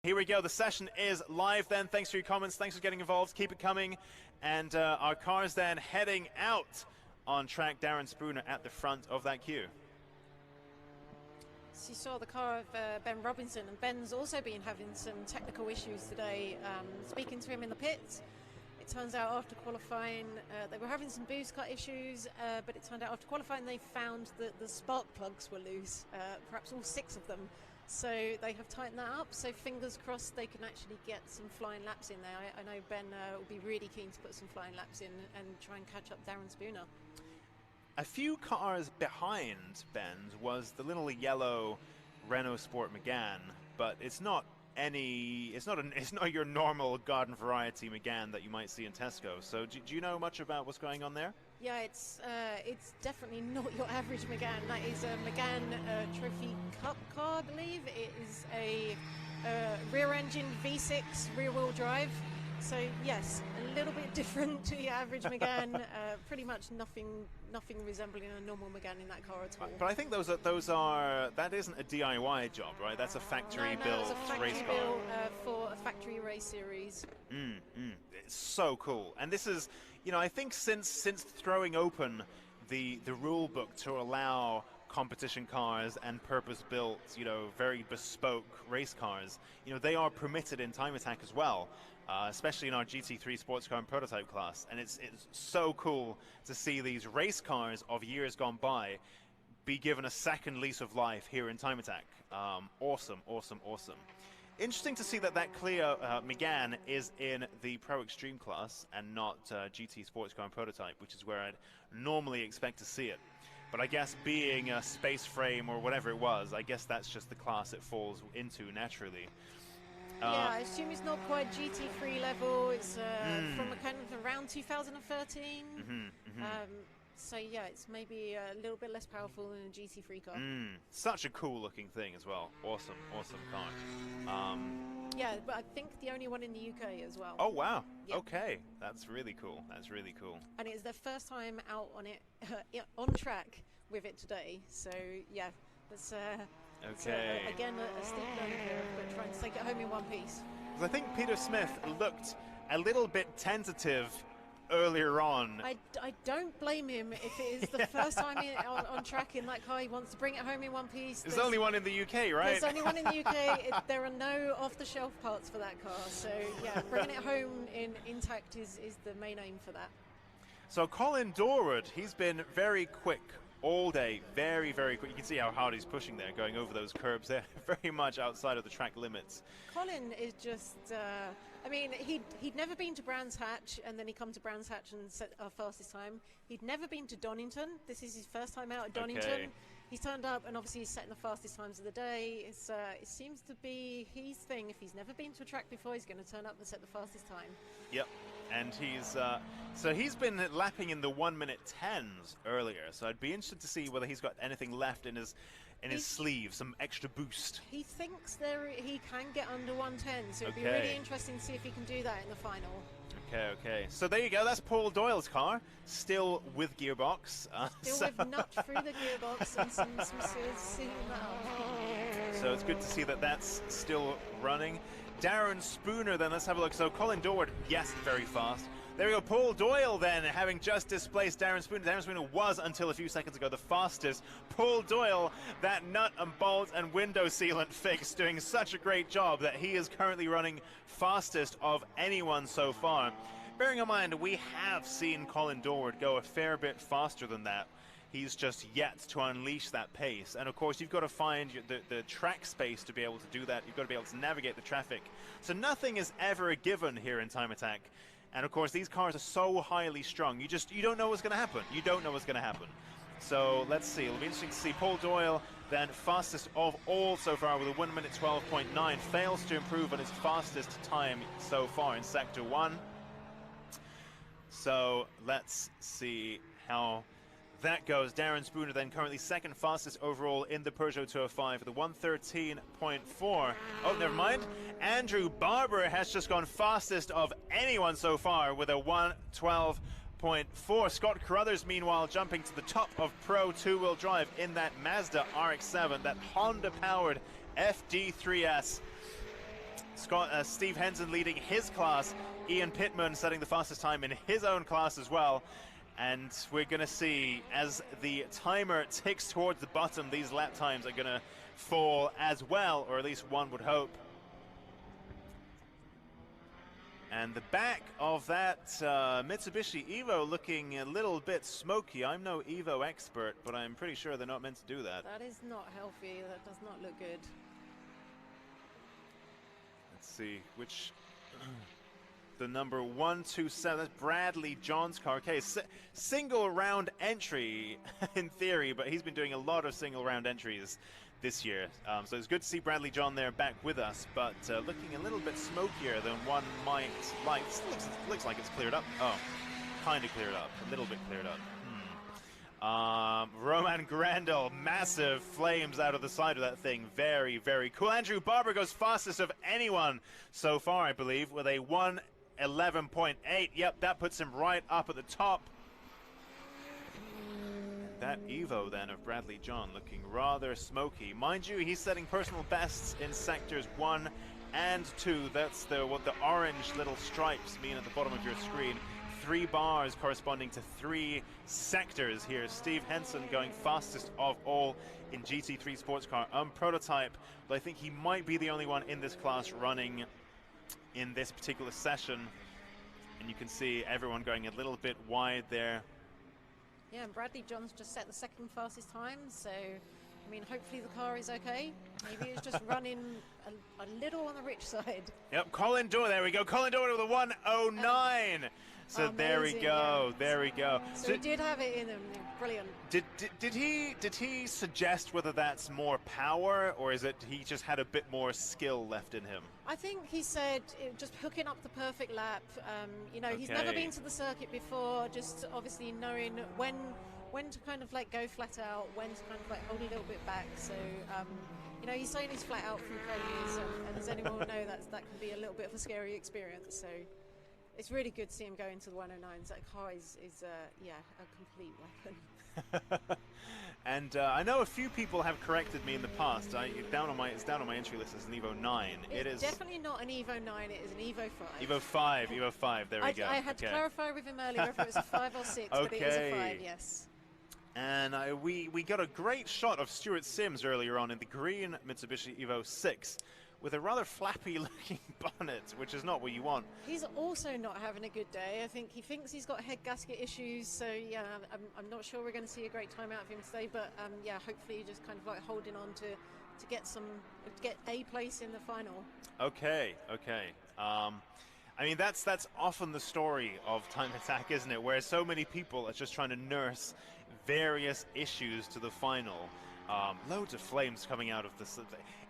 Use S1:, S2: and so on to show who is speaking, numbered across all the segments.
S1: Here we go, the session is live then. Thanks for your comments, thanks for getting involved, keep it coming. And our cars then heading out on track. Darren Spooner at the front of that queue.
S2: So you saw the car of Ben Robinson, and Ben's also been having some technical issues today. Speaking to him in the pits, it turns out after qualifying, they were having some boost cut issues, but it turned out after qualifying they found that the spark plugs were loose, perhaps all 6 of them. So they have tightened that up, so fingers crossed they can actually get some flying laps in there. I know Ben will be really keen to put some flying laps in and try and catch up Darren Spooner.
S1: A few cars behind Ben's was the little yellow Renault Sport Megane, but it's not your normal garden variety Megane that you might see in Tesco. So do you know much about what's going on there?
S2: Yeah, it's definitely not your average Megane. That is a Megane Trophy Cup car, I believe. It is a rear-engine V6 rear-wheel drive. So yes, a little bit different to your average Megane. Pretty much nothing resembling a normal Megane in that car at all.
S1: But I think that isn't a DIY job, right? That's a factory built race car.
S2: Built, for a factory race series.
S1: It's so cool. And this is, I think since throwing open the rule book to allow competition cars and purpose-built, very bespoke race cars, they are permitted in Time Attack as well, especially in our GT3 sports car and prototype class. And it's so cool to see these race cars of years gone by be given a second lease of life here in Time Attack. Awesome. Interesting to see that Clio Megane is in the Pro Extreme class and not GT sports car and prototype, which is where I'd normally expect to see it. But I guess being a space frame or whatever it was, I guess that's just the class it falls into naturally.
S2: Yeah, I assume it's not quite GT3 level. It's from a kind of around 2013. So yeah, it's maybe a little bit less powerful than a GT3 car.
S1: Such a cool looking thing as well. Awesome car.
S2: Yeah, but I think the only one in the UK as well.
S1: Oh wow.
S2: Yep.
S1: Okay, that's really cool.
S2: And it's their first time out on it, on track with it today. So yeah, that's
S1: okay.
S2: Again, a steep learning curve, but trying to take it home in one piece.
S1: I think Peter Smith looked a little bit tentative earlier on.
S2: I don't blame him if it is the first time on track in that car. He wants to bring it home in one piece.
S1: There's only one in the UK, right?
S2: There's only one in the UK. There are no off-the-shelf parts for that car. So yeah, bringing it home intact is the main aim for that.
S1: So Colin Dorward, he's been very quick all day, very, very quick. You can see how hard he's pushing there, going over those curbs there, very much outside of the track limits.
S2: Colin is just, I mean, he'd never been to Brands Hatch, and then he come to Brands Hatch and set our fastest time. He'd never been to Donington. This is his first time out at Donington.
S1: Okay.
S2: He's turned up, and obviously he's setting the fastest times of the day. It seems to be his thing. If he's never been to a track before, he's going to turn up and set the fastest time.
S1: Yep. And he's been lapping in the 1:10 10s earlier, so I'd be interested to see whether he's got anything left in his sleeve, some extra boost.
S2: He thinks he can get under 1:10, so it'd be really interesting to see if he can do that in the final.
S1: Okay. So there you go. That's Paul Doyle's car, still with gearbox.
S2: With nut through the gearbox and some sealing that up.
S1: So it's good to see that that's still running. Darren Spooner then, let's have a look. So Colin Dorward, yes, very fast. There we go, Paul Doyle then, having just displaced Darren Spooner. Darren Spooner was, until a few seconds ago, the fastest. Paul Doyle, that nut and bolt and window sealant fix, doing such a great job that he is currently running fastest of anyone so far. Bearing in mind, we have seen Colin Dorward go a fair bit faster than that. He's just yet to unleash that pace. And of course, you've got to find the track space to be able to do that. You've got to be able to navigate the traffic. So nothing is ever a given here in Time Attack. And of course, these cars are so highly strung. You don't know what's going to happen. You don't know what's going to happen. So let's see. It'll be interesting to see. Paul Doyle, then fastest of all so far with a 1:12.9. Fails to improve on his fastest time so far in Sector 1. So let's see how that goes. Darren Spooner then currently second fastest overall in the Peugeot 205 with a 1:13.4. Oh, never mind. Andrew Barber has just gone fastest of anyone so far with a 1:12.4. Scott Carruthers, meanwhile, jumping to the top of Pro two-wheel drive in that Mazda RX-7, that Honda-powered FD3S. Steve Henson leading his class. Ian Pittman setting the fastest time in his own class as well. And we're going to see, as the timer ticks towards the bottom, these lap times are going to fall as well, or at least one would hope. And the back of that Mitsubishi Evo looking a little bit smoky. I'm no Evo expert, but I'm pretty sure they're not meant to do that.
S2: That is not healthy. That does not look good.
S1: Let's see which... the number 127, that's Bradley John's car. Okay, single round entry in theory, but he's been doing a lot of single round entries this year. So it's good to see Bradley John there back with us, but looking a little bit smokier than one might like. Looks like it's cleared up. Oh, kind of cleared up, a little bit cleared up. Roman Grandel, massive flames out of the side of that thing. Very, very cool. Andrew Barber goes fastest of anyone so far, I believe, with a 1:11.8. Yep, that puts him right up at the top. That Evo then of Bradley John looking rather smoky. Mind you, he's setting personal bests in sectors 1 and 2. That's what the orange little stripes mean at the bottom of your screen. 3 bars corresponding to 3 sectors here. Steve Henson going fastest of all in GT3 sports car prototype, but I think he might be the only one in this class running in this particular session. And you can see everyone going a little bit wide there.
S2: Yeah, and Bradley John's just set the second fastest time, so I mean, hopefully the car is okay. Maybe it's just running a little on the rich side.
S1: Yep, Colin Doyle, there we go. Colin Doyle with a 1:09. So
S2: amazing,
S1: there we go,
S2: yeah.
S1: there we go.
S2: So he did have it in him, brilliant.
S1: Did he suggest whether that's more power, or is it he just had a bit more skill left in him?
S2: I think he said just hooking up the perfect lap. You know, he's never been to the circuit before, just obviously knowing when to kind of like go flat out, when to kind of like hold a little bit back. So, you know, he's saying he's flat out through preludes, and as anyone will know, that can be a little bit of a scary experience. So it's really good to see him go into the 109s. That car is yeah, a complete weapon.
S1: And I know a few people have corrected me in the past. It's down on my entry list as an Evo 9.
S2: It's definitely not an Evo 9. It is an Evo 5.
S1: Evo 5. Evo 5. There we go.
S2: I had to clarify with him earlier if it was a 5 or 6, but it is a 5. Yes.
S1: And we got a great shot of Stuart Sims earlier on in the green Mitsubishi Evo 6 with a rather flappy looking bonnet, which is not what you want.
S2: He's also not having a good day. I think he thinks he's got head gasket issues, so yeah, I'm not sure we're going to see a great time out of him today, but yeah, hopefully just kind of like holding on to get a place in the final. Okay.
S1: I mean, that's often the story of Time Attack, isn't it? Where so many people are just trying to nurse various issues to the final. Loads of flames coming out of this.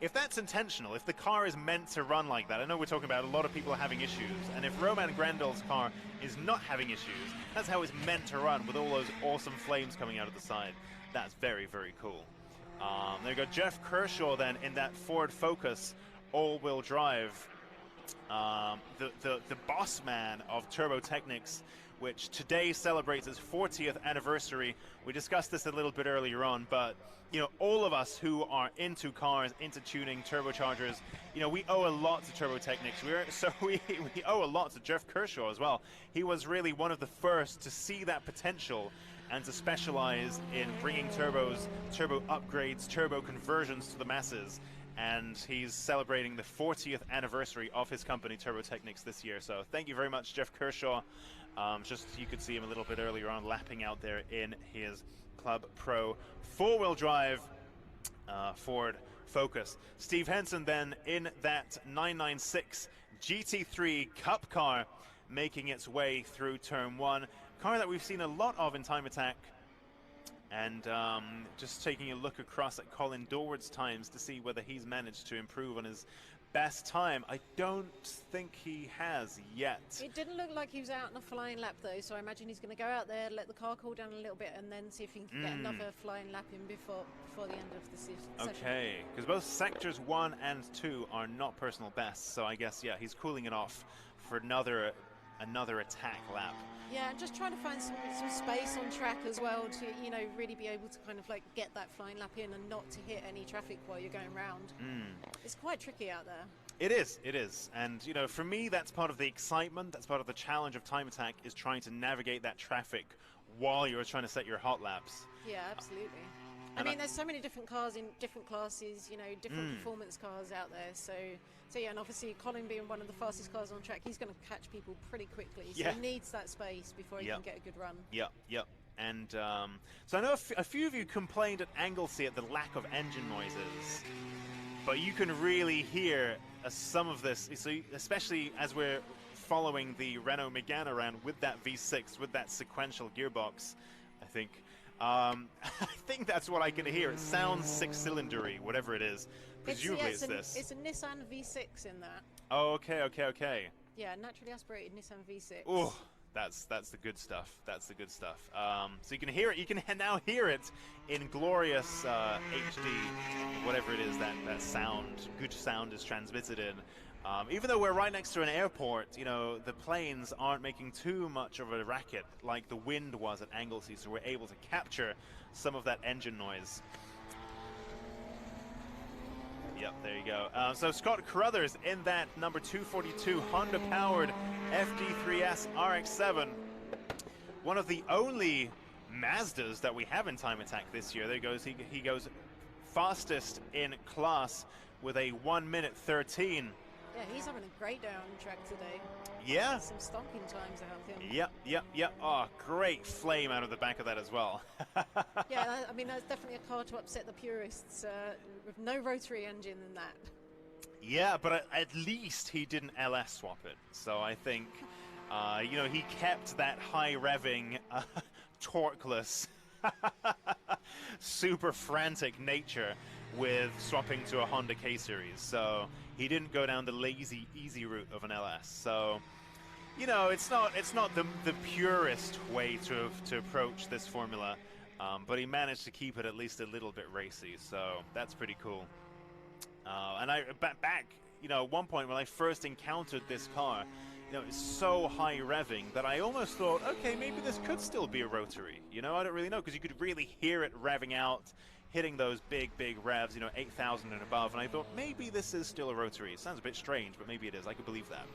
S1: If that's intentional, if the car is meant to run like that, I know we're talking about a lot of people having issues, and if Roman Grendel's car is not having issues, that's how it's meant to run, with all those awesome flames coming out of the side. That's very, very cool. There you go, Jeff Kershaw then in that Ford Focus all-wheel drive. The boss man of Turbo Technics, which today celebrates its 40th anniversary. We discussed this a little bit earlier on, but you know, all of us who are into cars, into tuning, turbochargers, you know, we owe a lot to Turbo Technics. We owe a lot to Jeff Kershaw as well. He was really one of the first to see that potential and to specialize in bringing turbos, turbo upgrades, turbo conversions to the masses. And he's celebrating the 40th anniversary of his company, Turbo Technics, this year. So thank you very much, Jeff Kershaw. Just you could see him a little bit earlier on lapping out there in his Club Pro four-wheel drive Ford Focus. Steve Henson then in that 996 GT3 Cup car, making its way through turn 1. Car that we've seen a lot of in Time Attack. And just taking a look across at Colin Dorward's times to see whether he's managed to improve on his best time. I don't think he has yet.
S2: It didn't look like he was out in a flying lap though, so I imagine he's going to go out there, let the car cool down a little bit, and then see if he can get another flying lap in before the end of the session.
S1: Okay, because both sectors 1 and 2 are not personal bests, so I guess, yeah, he's cooling it off for another attack lap.
S2: Yeah, and just trying to find some space on track as well to, you know, really be able to kind of like get that flying lap in and not to hit any traffic while you're going round. It's quite tricky out there.
S1: It is. And, you know, for me, that's part of the excitement, that's part of the challenge of Time Attack, is trying to navigate that traffic while you're trying to set your hot laps.
S2: Yeah, absolutely. I mean, there's so many different cars in different classes, you know, different performance cars out there. So yeah, and obviously Colin being one of the fastest cars on track, he's going to catch people pretty quickly. So he needs that space before he can get a good run.
S1: Yep. And so I know a few of you complained at Anglesey at the lack of engine noises, but you can really hear some of this, so especially as we're following the Renault Megane around with that V6, with that sequential gearbox, I think. I think that's what I can hear. It sounds six-cylindery, whatever it is. Presumably it's this.
S2: It's a Nissan V6 in that.
S1: Oh, okay.
S2: Yeah, naturally aspirated Nissan V6.
S1: Oh, that's the good stuff. That's the good stuff. So you can hear it. You can now hear it in glorious HD, whatever it is that good sound is transmitted in. Even though we're right next to an airport, you know, the planes aren't making too much of a racket like the wind was at Anglesey, so we're able to capture some of that engine noise. Yep, there you go. So Scott Carruthers in that number 242 Honda-powered FD3S RX-7. One of the only Mazdas that we have in Time Attack this year. There he goes. He goes fastest in class with a 1:13.
S2: Yeah, he's having a great day on track today.
S1: Yeah.
S2: Some stonking times out of him.
S1: Yep. Oh, great flame out of the back of that as well.
S2: Yeah, I mean, that's definitely a car to upset the purists with no rotary engine in that.
S1: Yeah, but at least he didn't LS swap it. So I think, you know, he kept that high revving, torqueless, super frantic nature with swapping to a Honda K-Series. So he didn't go down the lazy, easy route of an LS. So, you know, it's not the purest way to approach this formula, but he managed to keep it at least a little bit racy. So that's pretty cool. And back, you know, at one point when I first encountered this car, you know, it's so high revving that I almost thought, okay, maybe this could still be a rotary. You know, I don't really know, because you could really hear it revving out, hitting those big revs, you know, 8,000 and above, and I thought maybe this is still a rotary. It sounds a bit strange, but maybe it is. I could believe that.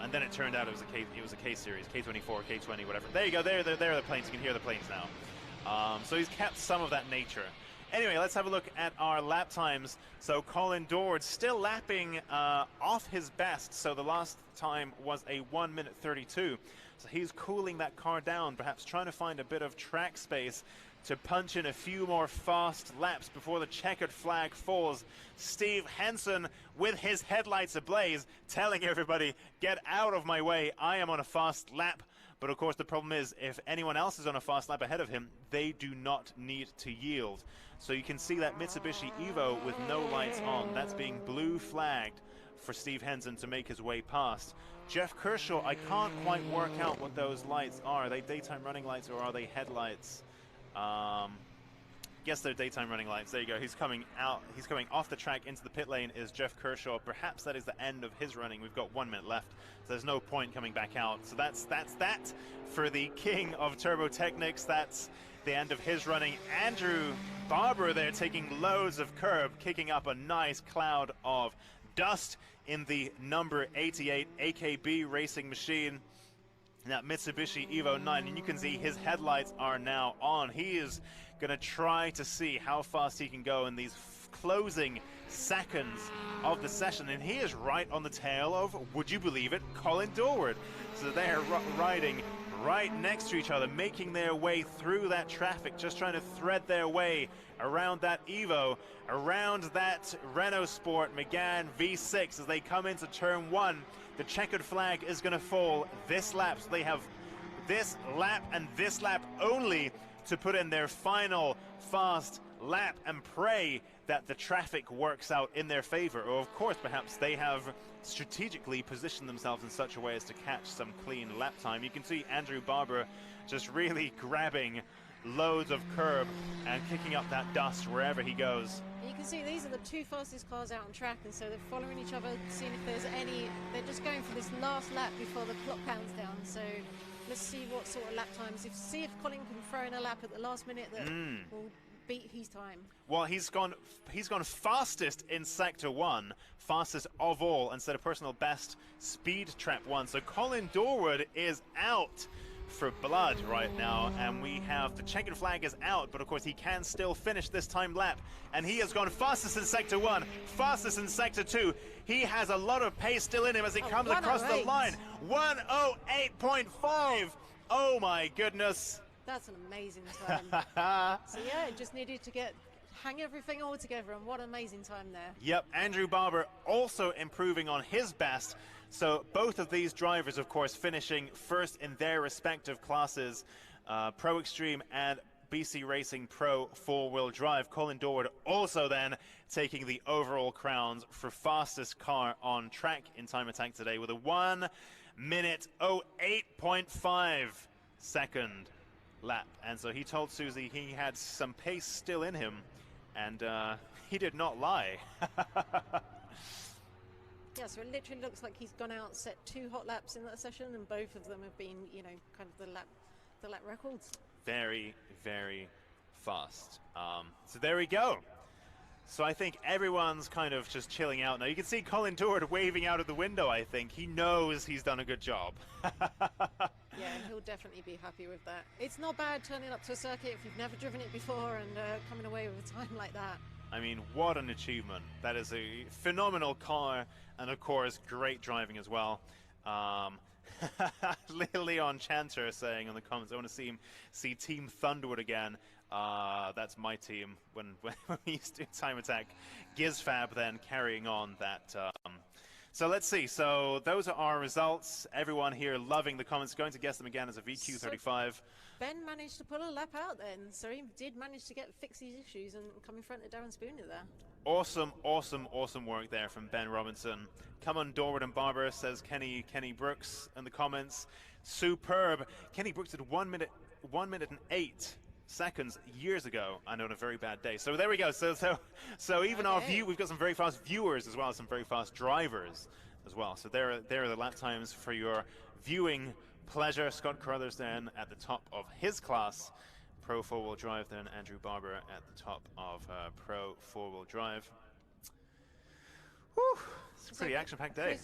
S1: And then it turned out it was a K series, K24, K20, whatever. There you go. There are the planes. You can hear the planes now. So he's kept some of that nature. Anyway, let's have a look at our lap times. So Colin Dord still lapping off his best. So the last time was a 1:32. So he's cooling that car down, perhaps trying to find a bit of track space to punch in a few more fast laps before the checkered flag falls. Steve Henson with his headlights ablaze, telling everybody, get out of my way, I am on a fast lap. But of course the problem is, if anyone else is on a fast lap ahead of him, they do not need to yield. So you can see that Mitsubishi Evo with no lights on. That's being blue flagged for Steve Henson to make his way past. Jeff Kershaw, I can't quite work out what those lights are. Are they daytime running lights or are they headlights? Guess they're daytime running lights. There you go. He's coming out. He's coming off the track into the pit lane is Jeff Kershaw. Perhaps that is the end of his running. We've got 1 minute left, so there's no point coming back out. So that's that for the king of Turbo Technics. That's the end of his running. Andrew Barber there taking loads of curb, kicking up a nice cloud of dust in the number 88 AKB racing machine. That Mitsubishi Evo 9, and you can see his headlights are now on. He is going to try to see how fast he can go in these closing seconds of the session, and he is right on the tail of, would you believe it, Colin Dorward. So they're riding right next to each other, making their way through that traffic, just trying to thread their way around that Evo, around that Renault Sport Megane V6 as they come into turn 1. The checkered flag is going to fall this lap, so they have this lap and this lap only to put in their final fast lap and pray that the traffic works out in their favor. Or of course, perhaps they have strategically positioned themselves in such a way as to catch some clean lap time. You can see Andrew Barber just really grabbing loads of curb and kicking up that dust wherever he goes.
S2: You can see these are the two fastest cars out on track, and so they're following each other, seeing if there's any. They're just going for this last lap before the clock counts down. So let's see what sort of lap times. See if Colin can throw in a lap at the last minute that will beat his time.
S1: Well, he's gone fastest in Sector 1, fastest of all, and set a personal best speed trap 1. So Colin Dorwood is out for blood right now, and we have the checkered flag is out, but of course he can still finish this time lap, and he has gone fastest in Sector 1, fastest in Sector 2. He has a lot of pace still in him as he comes across the line. 1:08.5. Oh my goodness.
S2: That's an amazing time. So yeah, just needed to hang everything all together, and what an amazing time there.
S1: Yep, Andrew Barber also improving on his best. So both of these drivers, of course, finishing first in their respective classes, Pro Extreme and BC Racing Pro 4-wheel drive. Colin Dorwood also then taking the overall crowns for fastest car on track in Time Attack today with a 1:08.5 second lap. And so he told Susie he had some pace still in him, and he did not lie.
S2: Yeah, so it literally looks like he's gone out, set 2 hot laps in that session, and both of them have been, you know, kind of the lap records.
S1: Very, very fast. So there we go. So I think everyone's kind of just chilling out now. You can see Colin Dorwood waving out of the window, I think. He knows he's done a good job.
S2: Yeah, and he'll definitely be happy with that. It's not bad turning up to a circuit if you've never driven it before and coming away with a time like that.
S1: I mean, what an achievement. That is a phenomenal car, and of course, great driving as well. Leon Chanter saying in the comments, I want to see Team Thunderwood again. That's my team when we used to do Time Attack. Gizfab then carrying on that. So let's see. So those are our results. Everyone here loving the comments. Going to guess them again as a VQ35.
S2: So Ben managed to pull a lap out then, so he did manage to fix these issues and come in front of Darren Spooner there.
S1: Awesome, awesome, awesome work there from Ben Robinson. Come on, Dorwood and Barber, says Kenny Brooks in the comments. Superb. Kenny Brooks did 1 minute and 8 seconds years ago, and on a very bad day. So there we go. So even our view, we've got some very fast viewers as well as some very fast drivers as well. So there are the lap times for your viewing pleasure. Scott Carruthers then at the top of his class, Pro 4-wheel drive, then Andrew Barber at the top of Pro 4-wheel drive. Whew, it's a pretty action-packed day.